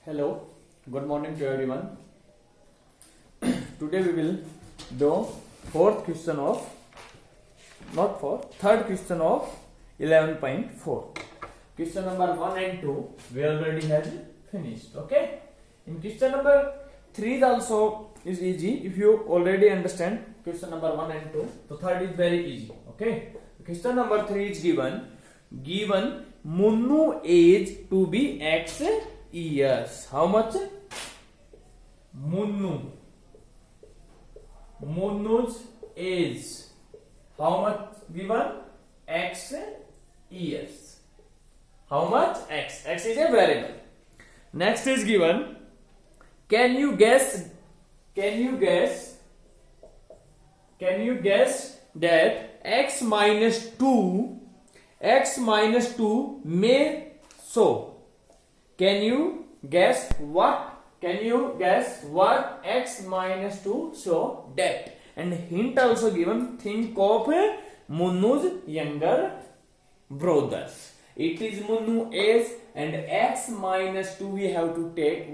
Hello, good morning to everyone. Today we will do third question of 11.4. Question number 1 and 2 we already have finished. Okay. In question number 3 is also is easy if you already understand question number 1 and 2. So third is very easy. Okay. Question number 3 is given Munnu age to be X years. How much? Munnu's age. How much given? X years. How much? X. X is a variable. Next is given. Can you guess that x minus 2 may so? Can you guess what x minus 2 show that? And hint also given. Think of Munnu's younger brothers. It is Munnu age and x minus 2 we have to take.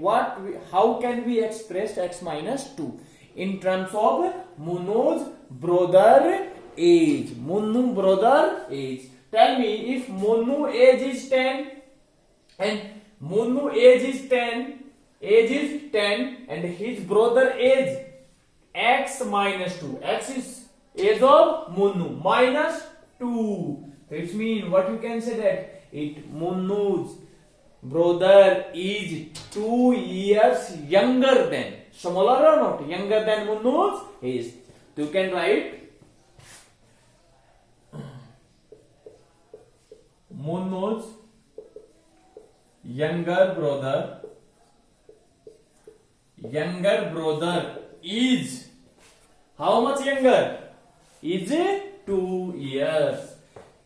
How can we express x minus 2? In terms of Munnu's brother age. Munnu brother age. Tell me, if Munnu age is 10 and Munnu age is 10 and his brother age x minus 2. X is age of Munnu minus 2. That means what you can say that Munnu's brother is 2 years younger than, smaller or not, younger than Munnu's age. So you can write Munnu's younger brother is how much younger? Is 2 years.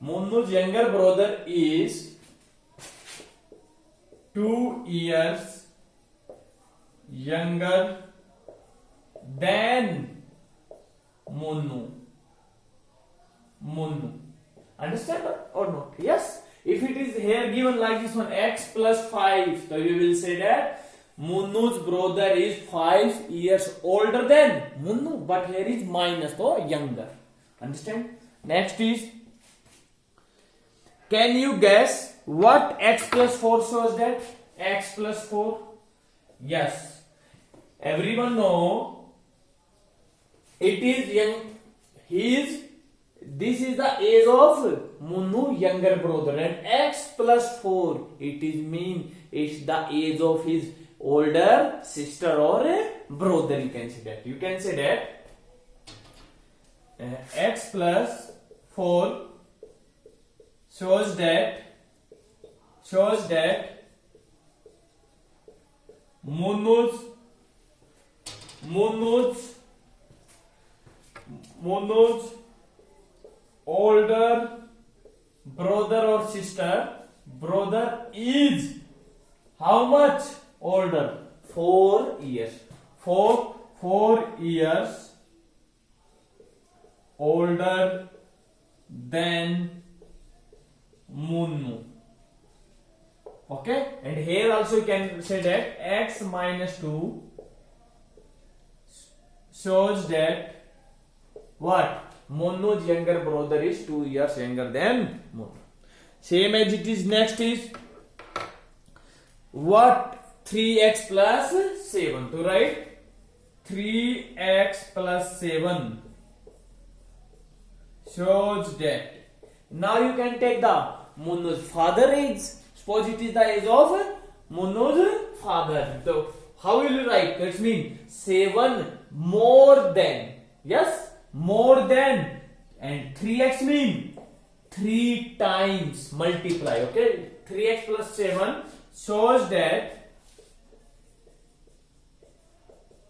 Munnu's younger brother is 2 years younger than Munnu. Understand or not? Yes. If it is here given like this one, x plus 5, so you will say that Munnu's brother is 5 years older than Munnu, but here is minus, so younger. Understand? Next is, can you guess what x plus 4 shows that? X plus 4? Yes. Everyone know it is young. This is the age of Munnu younger brother, and x plus 4 it's the age of his older sister or brother. You can say that. You can say that x plus 4 shows that Munnu's older brother or sister is how much older? 4 years. 4 years older than Munnu. Okay, and here also you can say that x minus 2 shows that what? Munnu's younger brother is 2 years younger than Munnu. Same as it is. Next is what? 3x plus 7. To write 3x plus 7 shows that. Now you can take the Munnu's father age. Suppose it is the age of Munnu's father. So how will you write? That means 7 more than. Yes? More than, and 3x mean 3 times multiply. Okay, 3x plus 7 shows that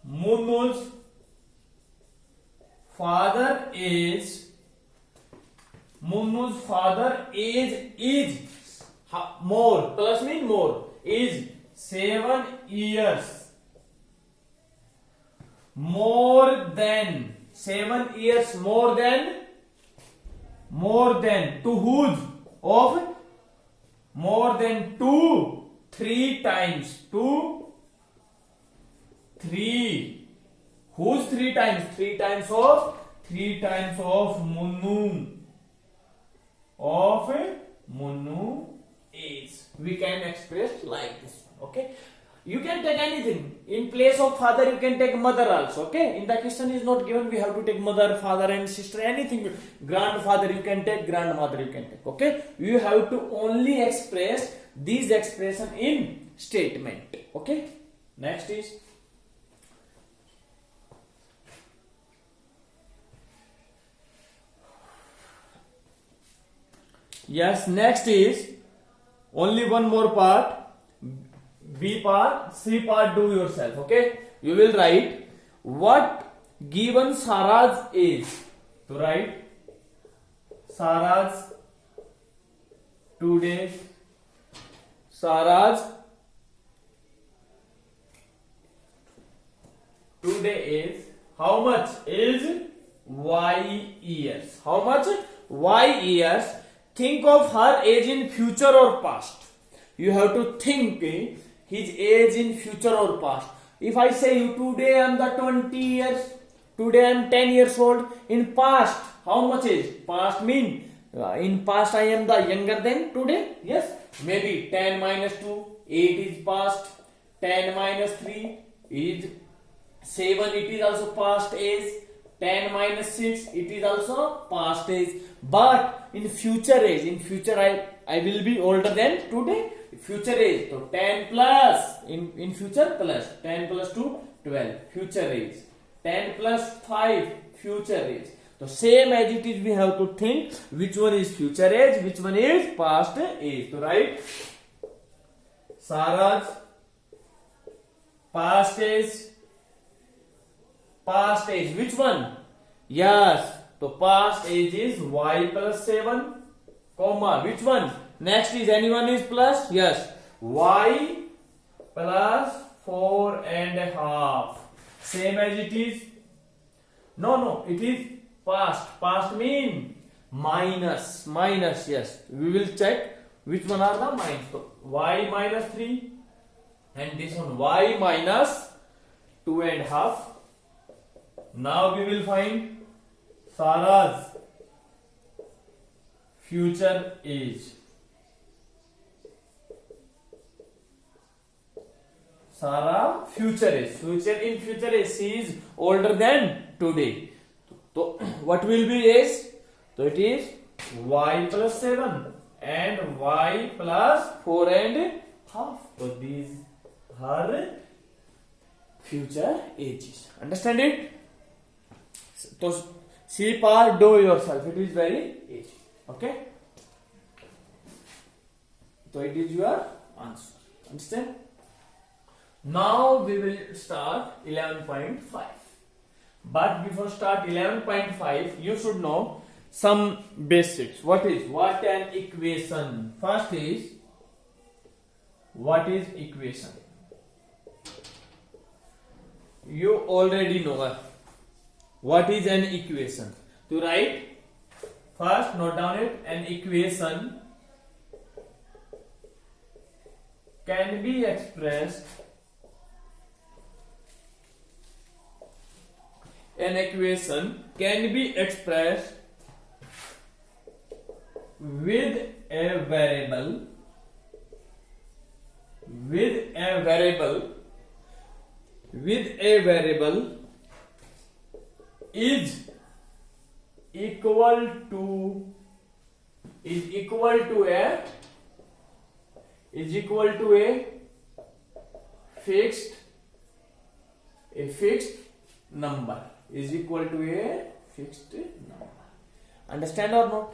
Munnu's father age is more, plus mean more, is 7 years more than. 7 years more than to whose? Of more than 2 3 times 2 3. Whose 3 times? 3 times of Munnu. Of Munnu is. We can express like this one. Okay. You can take anything. In place of father, you can take mother also. Okay. In the question is not given. We have to take mother, father, and sister. Anything. Grandfather you can take. Grandmother you can take. Okay. You have to only express these expression in statement. Okay. Next is. Yes. Next is only one more part. B part, C part do yourself. Okay. You will write what given Sarah's age. To write Sarah's today. Sarah's today is how much is Y years. How much? Y years. Think of her age in future or past. You have to think his age in future or past. If I say you today I am the 20 years, today I am 10 years old. In past, how much is? Past mean in past I am the younger than today. Yes, maybe 10 minus 2, 8 is past. 10 minus 3 is 7. It is also past age. 10 minus 6, it is also past age. But in future age, in future I will be older than today. Future age, so 10 plus, in future plus, 10 plus 2, 12, future age. 10 plus 5, future age. So same as it is, we have to think which one is future age, which one is past age. So right, Sarah's past age. Past age, which one? Yes, so past age is Y plus 7, comma, which one? Next is anyone is plus? Yes, Y plus 4 and a half. Same as it is. No, it is past. Past mean minus. Yes, we will check which one are the minus. So Y minus 3 and this one Y minus 2 and a half. Now we will find Sarah's future age. Sarah future age. In future age, she is older than today. So what will be age? So it is Y plus 7 and Y plus 4 and half. So these are future ages. Understand it? So C part do yourself. It is very easy. Okay. So it is your answer. Understand? Now we will start 11.5. But before start 11.5, you should know some basics. What an equation? First is, what is equation? You already know. What is an equation? To write, first note down it. An equation can be expressed. An equation can be expressed with a variable. With a variable is equal to a fixed number. Is equal to a fixed number. Understand or not?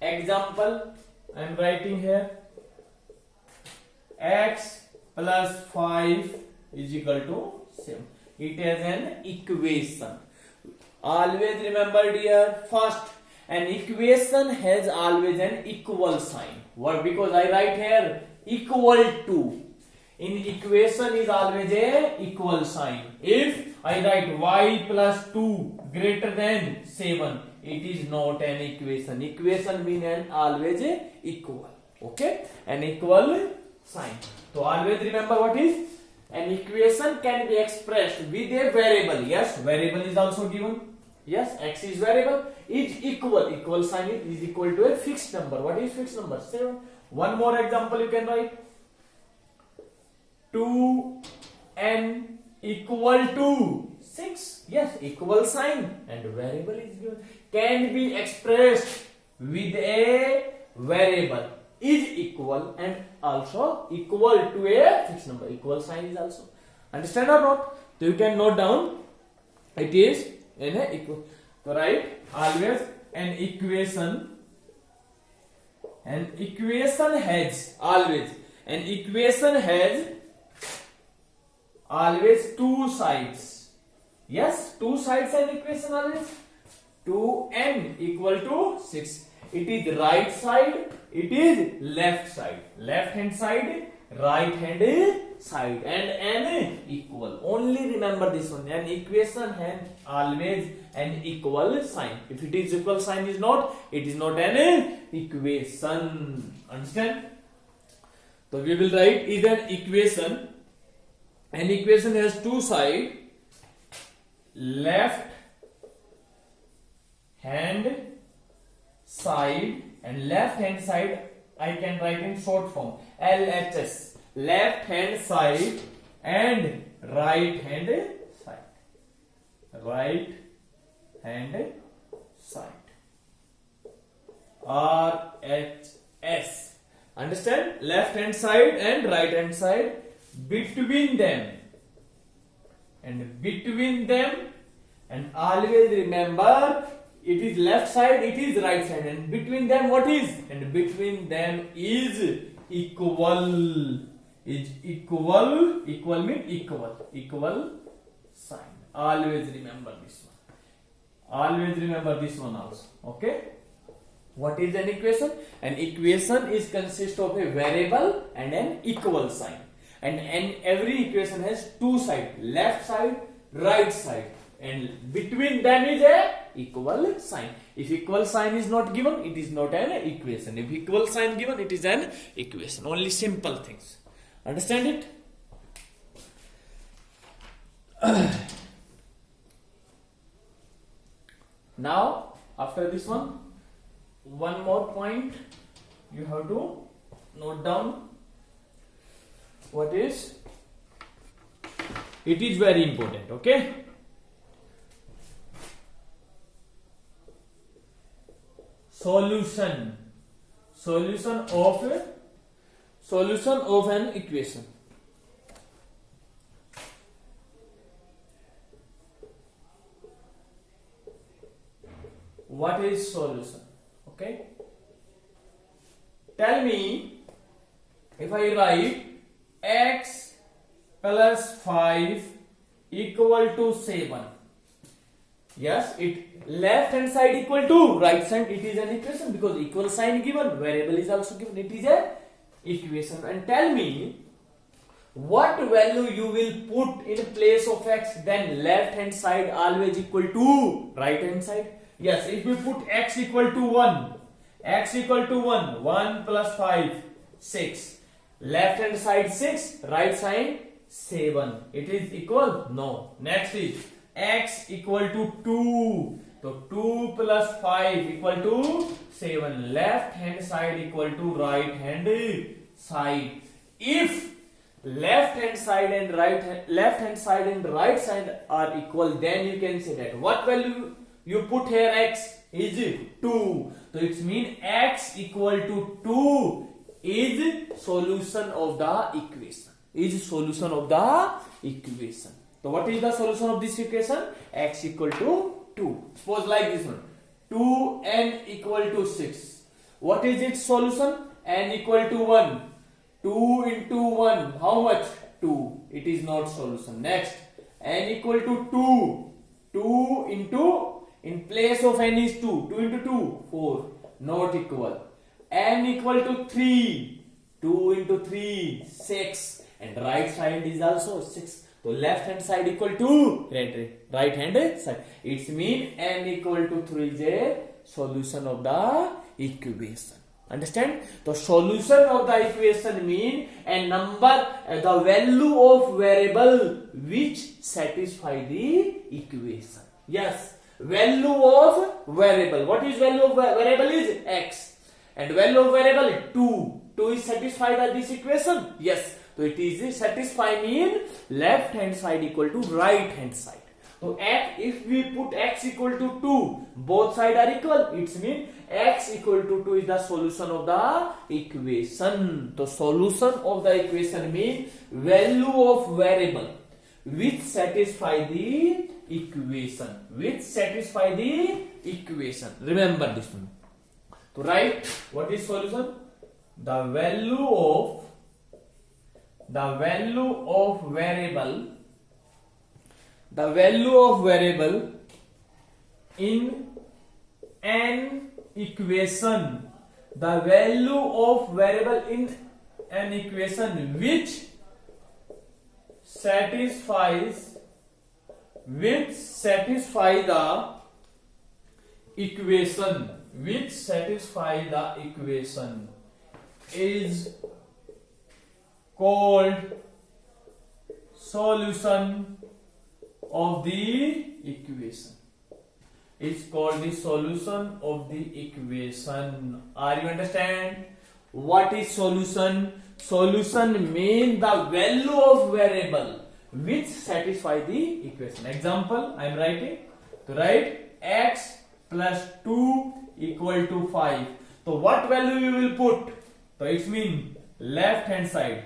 Example, I am writing here. X plus 5 is equal to 7. It is an equation. Always remember, dear, first, an equation has always an equal sign. What? Because I write here equal to. In equation is always a equal sign. If I write y plus 2 greater than 7, it is not an equation. Equation means always a equal. Okay? An equal sign. So always remember what is an equation can be expressed with a variable. Yes, variable is also given. Yes, x is variable, is equal sign is equal to a fixed number. What is fixed number? 7. One more example you can write. 2n equal to 6. Yes, equal sign and variable is given. Can be expressed with a variable, is equal and also equal to a fixed number. Equal sign is also. Understand or not? So you can note down. It is in a equal. So write always an equation. An equation has always two sides. Yes, two sides and equation always. 2n equal to 6. It is right side, it is left side. Left hand side, right hand side, and n equal. Only remember this one. An equation has always an equal sign. If it is equal sign is not, it is not an equation. Understand? So we will write is an equation. An equation has two sides. Left hand side and left hand side I can write in short form LHS. Left hand side and right hand side. Right hand side. RHS. Understand? Left hand side and right hand side. Between them and always remember it is left side, it is right side, and between them what is? And between them is equal. Is equal. Equal means equal sign. Always remember this one. Always remember this one also. Okay. What is an equation? An equation is consist of a variable and an equal sign. And every equation has two sides, left side, right side, and between them is a equal sign. If equal sign is not given, it is not an equation. If equal sign given, it is an equation. Only simple things. Understand it? Now, after this one more point you have to note down. What is? It is very important, okay? Solution of an equation. What is solution? Okay? Tell me, if I write x plus 5 equal to 7. Yes, it left hand side equal to right side, it is an equation because equal sign given, variable is also given, it is a equation. And tell me what value you will put in place of x, then left hand side always equal to right hand side. Yes, if we put x equal to 1, 1 plus 5, 6. Left hand side 6, right side 7. It is equal? No. Next is x equal to 2. So 2 plus 5 equal to 7. Left hand side equal to right hand side. If left hand side and right side are equal, then you can say that what value you put here x is 2. So it means x equal to 2 is solution of the equation. So what is the solution of this equation? X equal to 2. Suppose like this one. 2n equal to 6. What is its solution? N equal to 1. 2 into 1. How much? 2. It is not solution. Next. N equal to 2. 2 into, in place of n is 2. 2 into 2. 4. Not equal. N equal to 3. 2 into 3. 6. And right side is also 6. So left hand side equal to right hand side. It means n equal to 3 is a solution of the equation. Understand? The solution of the equation mean a number, the value of variable which satisfy the equation. Yes, value of variable. What is value of variable? Is x, and value of variable 2. 2 is satisfied by this equation. Yes, so it is satisfy mean left hand side equal to right hand side. So if we put x equal to 2, both sides are equal. It means x equal to 2 is the solution of the equation. The solution of the equation means value of variable which satisfy the equation. Which satisfy the equation. Remember this one. To write what is solution? The value of variable. The value of variable in an equation. The value of variable in an equation which satisfy the equation. Which satisfy the equation is called solution of the equation. It's called the solution of the equation. Are you understand? What is solution? Solution means the value of variable which satisfy the equation. Example, I am writing. To write x plus 2 equal to 5. So what value we will put? So it means left hand side.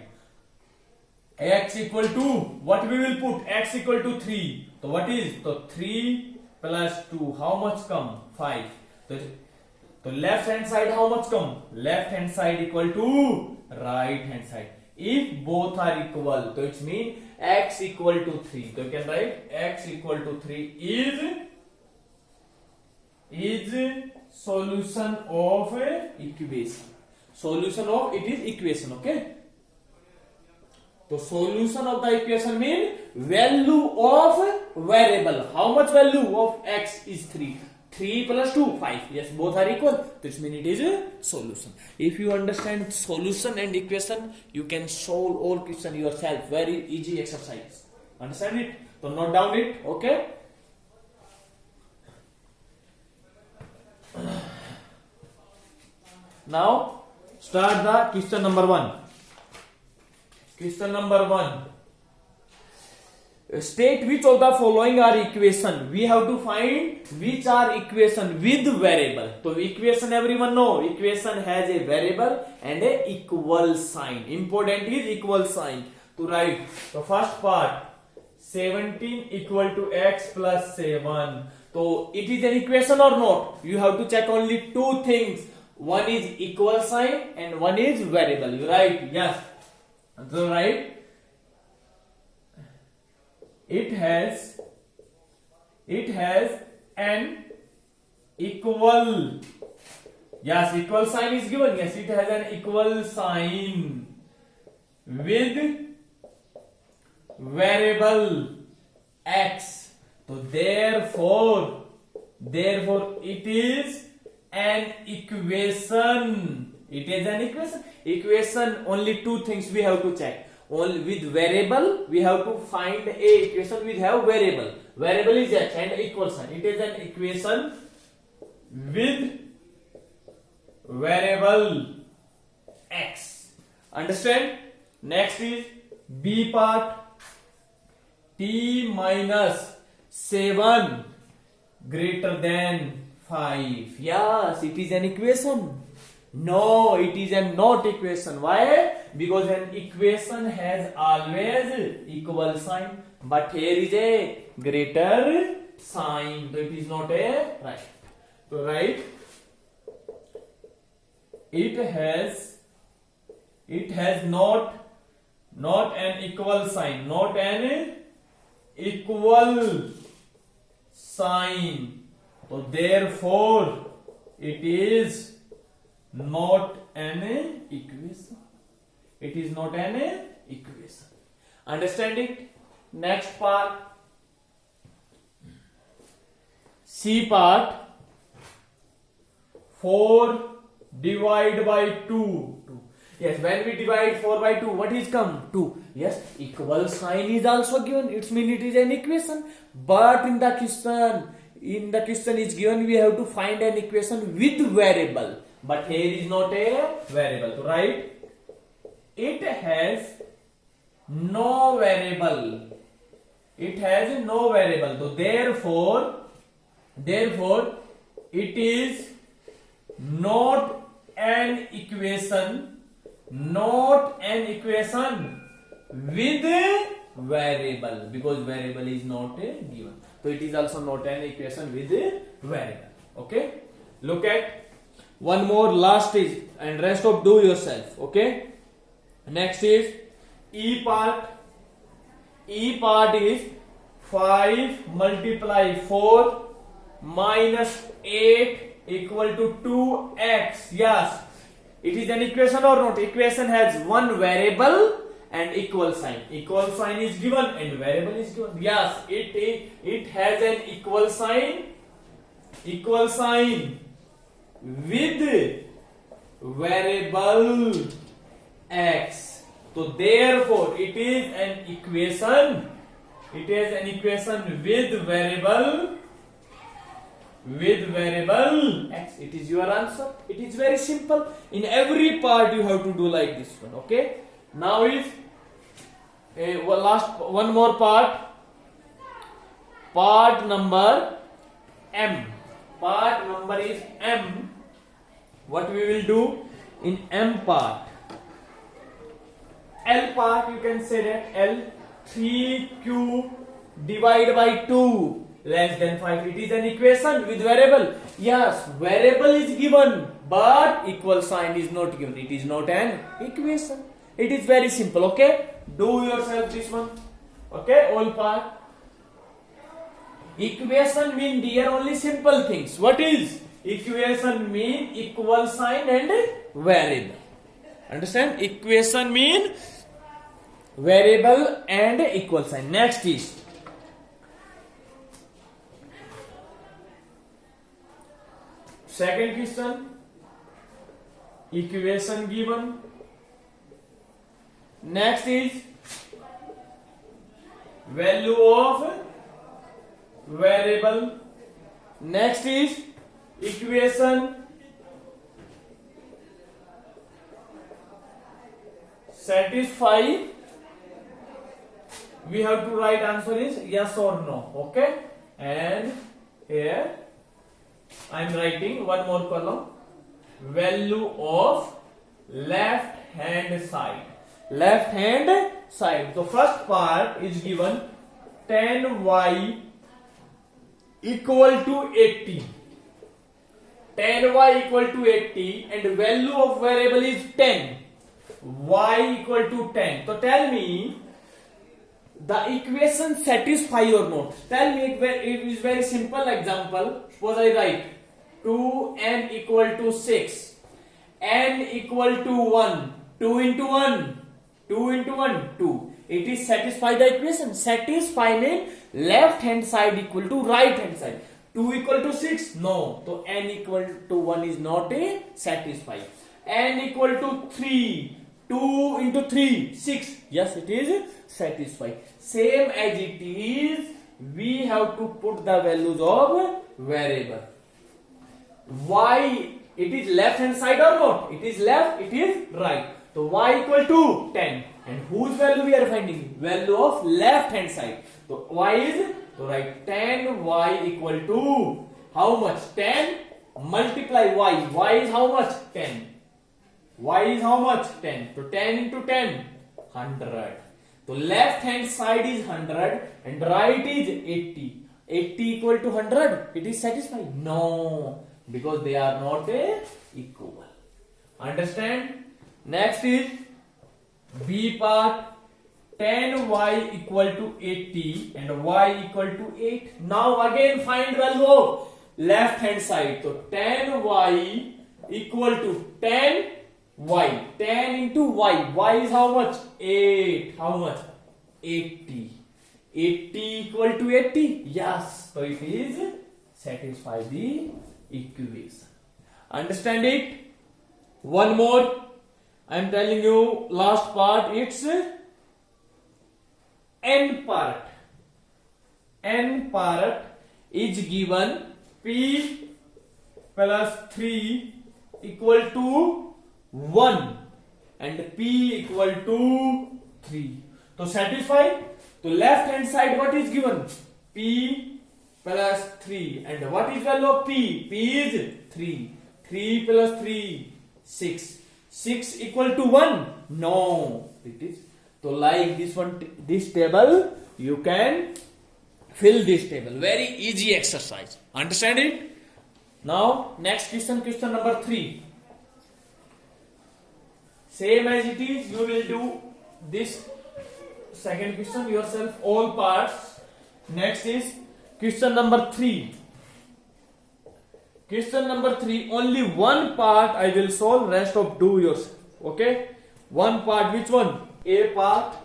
X equal to, what we will put? X equal to 3. So what is? So 3 plus 2, how much come? 5. So left hand side how much come? Left hand side equal to right hand side. If both are equal, so it means x equal to 3. So you can write x equal to 3 is solution of equation. Solution of it is equation, okay? So solution of the equation means value of variable. How much value of x is 3? 3 plus 2, 5. Yes, both are equal. This means it is a solution. If you understand solution and equation, you can solve all question yourself. Very easy exercise. Understand it? So note down it. Okay. Now start the question number 1. Question number 1. State which of the following are equation. We have to find which are equation with variable. So equation everyone know. Equation has a variable and a equal sign. Important is equal sign. To write the first part 17 equal to x plus 7. So it is an equation or not? You have to check only two things. One is equal sign and one is variable. You write yes. So write it has an equal, yes, equal sign is given. Yes, it has an equal sign with variable x. So therefore it is an equation. It is an equation. Equation, only two things we have to check. Only with variable we have to find a equation which have variable. Variable is x and equal sign. It is an equation with variable x. Understand? Next is B part. T minus 7 greater than 5. Yes, it is an equation. No, it is a not equation. Why? Because an equation has always equal sign, but here is a greater sign, so it is not a right. So right, it has not an equal sign, not an equal sign. So therefore it is not an equation. It is not an equation. Understand it? Next part. C part. 4 divide by 2. 2. Yes, when we divide 4 by 2, what is come? 2. Yes, equal sign is also given. It means it is an equation. But in the question is given, we have to find an equation with variable. But here is not a variable. So right? It has no variable. It has no variable. So therefore, it is not an equation. Not an equation with variable, because variable is not given. So it is also not an equation with variable. Okay. Look at one more, last is, and rest of do yourself. Okay. Next is E part. E part is 5 multiply 4 minus 8 equal to 2x. Yes. It is an equation or not? Equation has one variable and equal sign. Equal sign is given and variable is given. Yes, it has an equal sign. Equal sign with variable x. So therefore, it is an equation. It is an equation with variable x. It is your answer. It is very simple. In every part you have to do like this one. Okay. Now is one more part. Part number M. Part number is M. What we will do in M part? L part, you can say that L, 3q divided by 2 less than 5. It is an equation with variable. Yes, variable is given, but equal sign is not given. It is not an equation. It is very simple. Okay, do yourself this one. Okay, all part. Equation mean dear only simple things. What is equation? Mean equal sign and variable. Understand? Equation mean variable and equal sign. Next is second question. Equation given. Next is value of variable. Next is equation satisfy. We have to write answer is yes or no. Okay, and here I am writing one more column. Value of left hand side. Left hand side. The first part is given 10y equal to 80. 10y equal to 80 and value of variable is 10. Y equal to 10. So tell me the equation satisfy or not. Tell me it is very simple example. Suppose I write 2n equal to 6. N equal to 1. 2 into 1. 2 into 1. 2. It is satisfy the equation. Satisfy means left hand side equal to right hand side. 2 equal to 6? No. So n equal to 1 is not a satisfy. N equal to 3. 2 into 3, 6. Yes, it is satisfy. Same as it is, we have to put the values of variable. Y, it is left hand side or not? It is left, it is right. So y equal to 10. And whose value we are finding? Value of left hand side. So y is, so write 10y equal to how much? 10 multiply y. Y is how much? 10. Y is how much? 10. So 10 into 10, 100. So left hand side is 100 and right is 80. 80 equal to 100. It is satisfied? No, because they are not equal. Understand? Next is B part. 10y equal to 80 and y equal to 8. Now again find value of left hand side. So 10y equal to 10 y. 10 into y. Y is how much? 8. How much? 80. 80 equal to 80? Yes. So it is satisfy the equation. Understand it? one more. I'm telling you last part. It's n part. N part is given p plus 3 equal to 1 and p equal to 3. To satisfy, to left hand side what is given? P plus 3 and what is value of p? P is 3. 3 plus 3 6. 6 equal to 1? No, it is. So like this one, this table you can fill this table. Very easy exercise. Understand it? Now next question, question number 3. Same as it is, you will do this second question yourself, all parts. Next is question number 3. Question number 3, only one part I will solve, rest of do yourself. Okay? One part, which one? A part.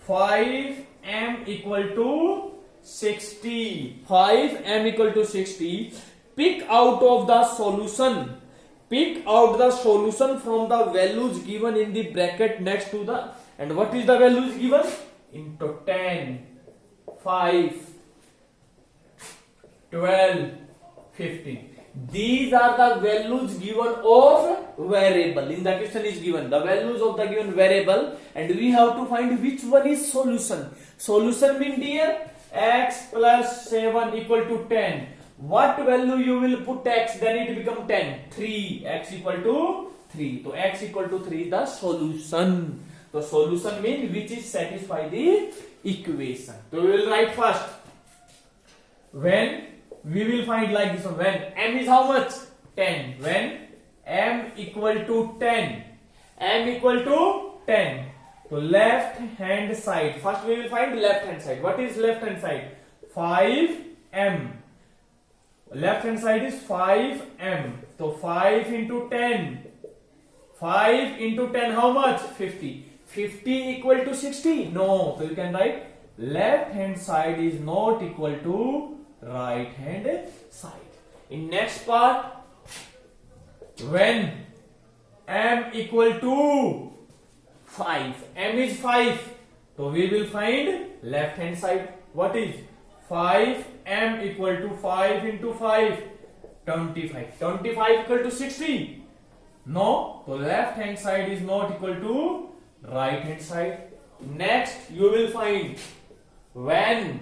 5m equal to 60. 5m equal to 60. Pick out of the solution. Pick out the solution from the values given in the bracket next to the, and what is the values given? Into 10, 5, 12, 15. These are the values given of variable. In the question is given the values of the given variable and we have to find which one is solution. Solution mean dear, x plus 7 equal to 10. What value you will put x, then it become 10. 3, x equal to 3. So x equal to 3 is the solution. So solution means which is satisfy the equation. So we will write first. When we will find like this one, when m is how much? 10. When m equal to 10. M equal to 10. So left hand side. First we will find left hand side. What is left hand side? 5m. Left hand side is 5m. So 5 into 10. 5 into 10 how much? 50. 50 equal to 60? No. So you can write left hand side is not equal to right hand side. In next part, when m equal to 5, m is 5, so we will find left hand side. What is 5m equal to 5 into 5? 25. 25 equal to 60? No, so left hand side is not equal to right hand side. Next you will find when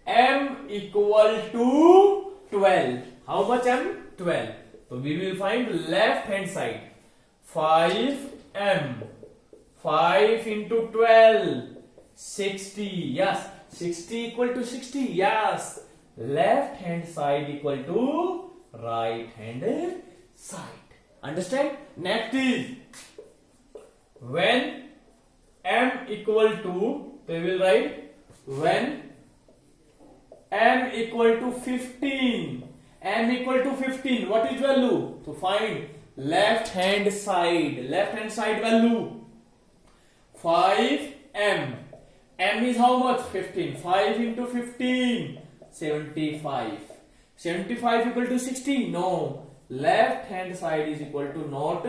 m equal to 12. How much m? 12. So we will find left hand side. 5m. 5 into 12. 60. Yes. 60 equal to 60. Yes. Left hand side equal to right hand side. Understand? Next is when m equal to, they will write when m equal to 15. M equal to 15. What is value? So find left hand side. Left hand side value 5m. M is how much? 15. 5 into 15. 75. 75 equal to 60? No. Left hand side is equal to not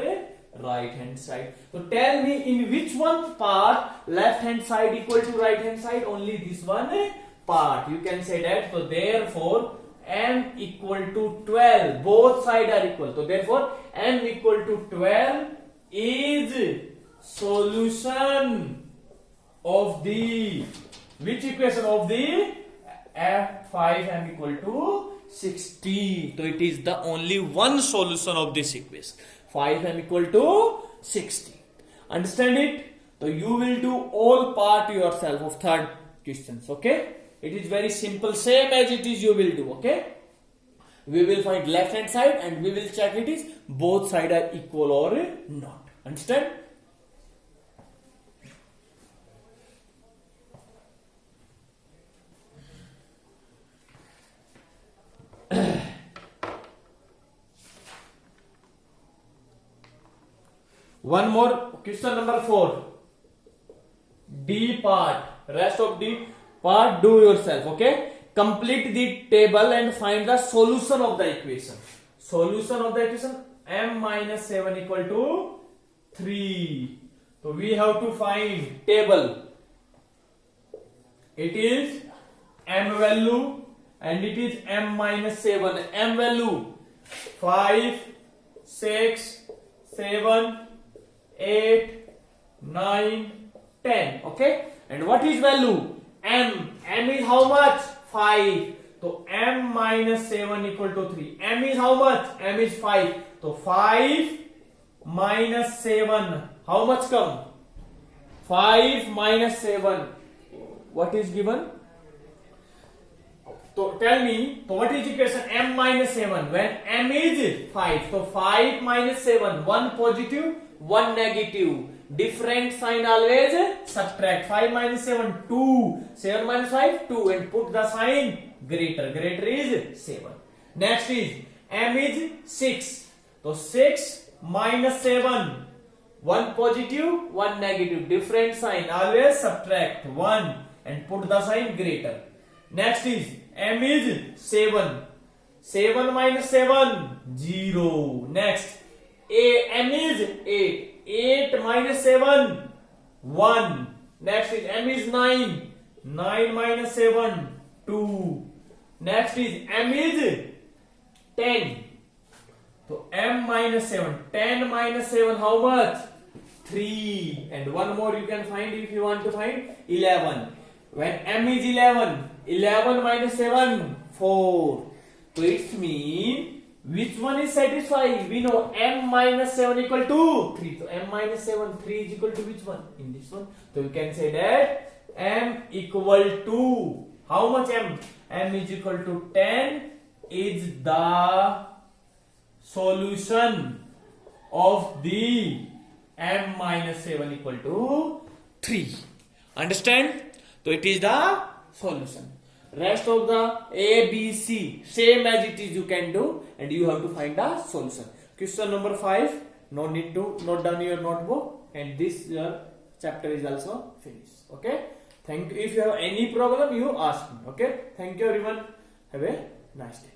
right hand side. So tell me in which one part left hand side equal to right hand side? Only this one part. You can say that. So therefore m equal to 12. Both sides are equal. So therefore m equal to 12 is solution of the which equation of the f5m equal to 60. So it is the only one solution of this equation. 5m equal to 60. Understand it? So you will do all part yourself of third questions. Okay? It is very simple. Same as it is you will do. Okay? We will find left hand side and we will check it is both sides are equal or not. Understand? One more question number 4. D part. Rest of the part do yourself. Okay. Complete the table and find the solution of the equation. solution of the equation m minus 7 equal to 3. So we have to find table. It is m value and it is m minus 7. M value 5, 6, 7, 8, 9, 10. Okay. And what is value? M. M is how much? 5. So m minus 7 equal to 3. M is how much? M is 5. So 5 minus 7. How much come? 5 minus 7. What is given? So tell me, so what is equation? M minus 7 when m is 5. So 5 minus 7. One positive, one negative. Different sign always subtract. 5 minus 7, 2. 7 minus 5, 2. And put the sign greater. Greater is 7. Next is m is 6. So 6 minus 7. One positive, one negative. Different sign always subtract. 1. And put the sign greater. Next is m is 7. 7 minus 7, 0. Next m is 8. 8 minus 7, 1. Next is m is 9. 9 minus 7, 2. Next is m is 10. So m minus 7. 10 minus 7, how much? 3. And one more you can find if you want to find 11. When m is 11. 11 minus 7, 4. So it means which one is satisfied? We know m minus 7 equal to 3. So m minus 7, 3 is equal to which one? In this one. So you can say that m equal to, how much m? M is equal to 10 is the solution of the m minus 7 equal to 3. Understand? So it is the solution. Rest of the A, B, C, same as it is you can do, and you have to find the solution. Question number 5, no need to note down your notebook, and this chapter is also finished. Okay. Thank you. If you have any problem, you ask me. Okay. Thank you everyone. Have a nice day.